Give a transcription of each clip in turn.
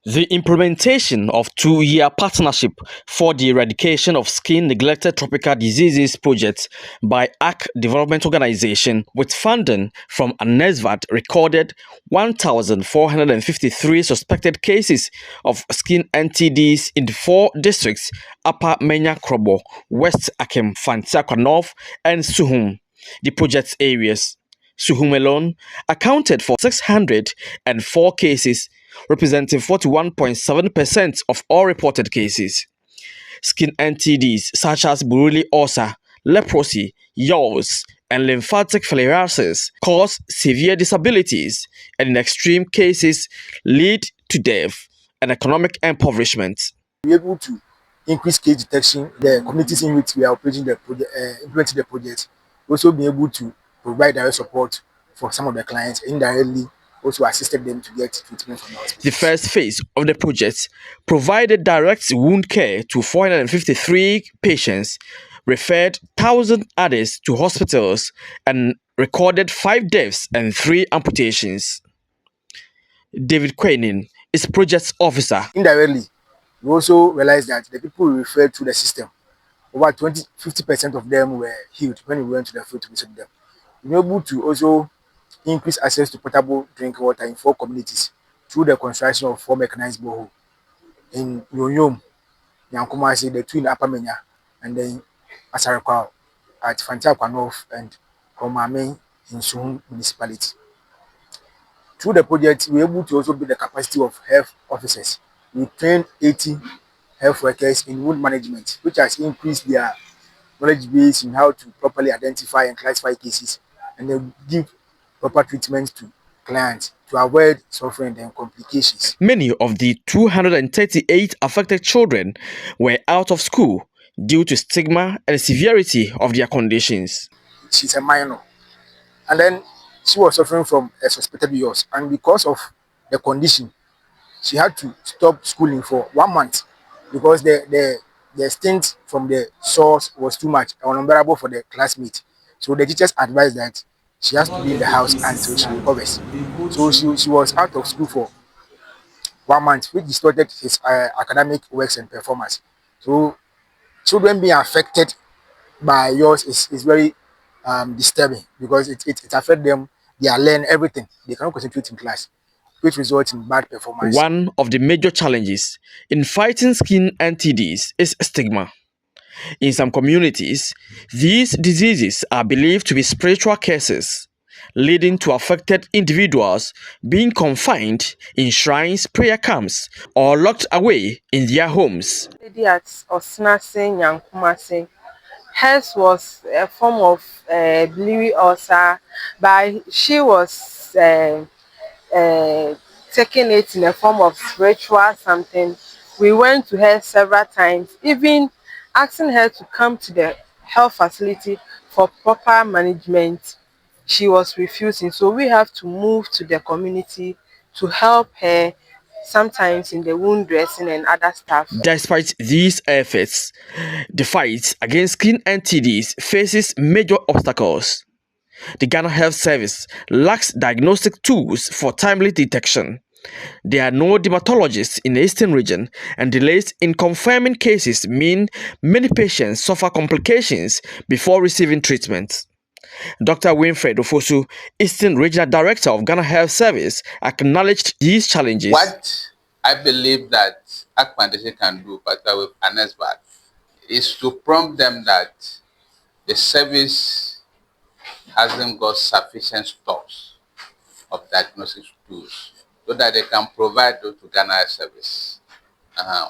The implementation of two-year partnership for the eradication of skin-neglected tropical diseases project by ARC Development Organization with funding from Anesvad recorded 1,453 suspected cases of skin NTDs in the 4 districts: Upper Manya, West Akim, Fanteakwa North, and Suhum, the project's areas. Suhum alone accounted for 604 cases, representing 41.7% of all reported cases. Skin NTDs such as Buruli Ulcer, Leprosy, Yaws, and Lymphatic Filariasis cause severe disabilities and in extreme cases lead to death and economic impoverishment. We're able to increase case detection, the communities in which we are operating the project, implementing the project, also being able to provide direct support for some of the clients, indirectly also assisted them to get treatment from hospitals. The first phase of the project provided direct wound care to 453 patients, referred 1,000 others to hospitals, and recorded 5 deaths and 3 amputations. David Quainin is project officer. Indirectly, we also realized that the people we referred to the system, over 50% of them were healed when we went to the field to visit them. We were able to also increase access to potable drinking water in 4 communities through the construction of 4 mechanized boreholes in Yonyom, Yankumasi, the 2 in Upper Manya, and then Asarekwa at Fanteakwa North and Komame in Suhum municipality. Through the project, we were able to also build the capacity of health officers. We trained 80 health workers in wound management, which has increased their knowledge base in how to properly identify and classify cases and then give proper treatment to clients to avoid suffering and complications. Many of the 238 affected children were out of school due to stigma and severity of their conditions. She's a minor, and then she was suffering from a suspected Yaws, and because of the condition, she had to stop schooling for 1 month because the stint from the source was too much and unbearable for the classmates. So the teachers advised that she has to be in the house until she recovers. So she was out of school for 1 month, which distorted his academic works and performance. So children being affected by Yaws is very disturbing because it affects them. They are learning everything. They cannot concentrate in class, which results in bad performance. One of the major challenges in fighting skin NTDs is stigma. In some communities, these diseases are believed to be spiritual curses, leading to affected individuals being confined in shrines, prayer camps, or locked away in their homes. Hers was a form of Buruli Ulcer, but she was taking it in a form of spiritual something. We went to her several times, even asking her to come to the health facility for proper management. She was refusing, so we have to move to the community to help her, sometimes in the wound dressing and other stuff. Despite these efforts, the fight against skin NTDs faces major obstacles. The Ghana Health Service lacks diagnostic tools for timely detection. There are no dermatologists in the eastern region, and delays in confirming cases mean many patients suffer complications before receiving treatment. Dr. Winfred Ofosu, Eastern Regional Director of Ghana Health Service, acknowledged these challenges. What I believe that ARC Foundation can do, particularly with Anesvad, is to prompt them that the service hasn't got sufficient stocks of diagnostic tools so that they can provide those to Ghana Health Service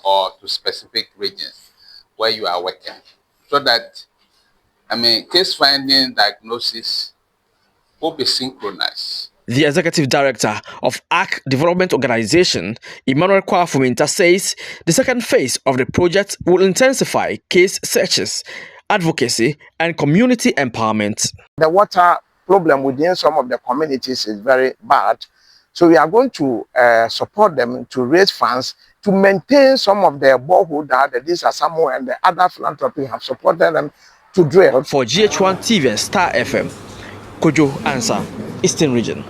or to specific regions where you are working, so that case finding diagnosis will be synchronized. The executive director of ARC Development Organization, Emmanuel Kwafuminta, says the second phase of the project will intensify case searches, advocacy, and community empowerment. The water problem within some of the communities is very bad. So we are going to support them to raise funds to maintain some of the borehole that the Samoa and the other philanthropy have supported them to drill. For GH1 TV and Star FM, Kojo Ansa, Eastern Region.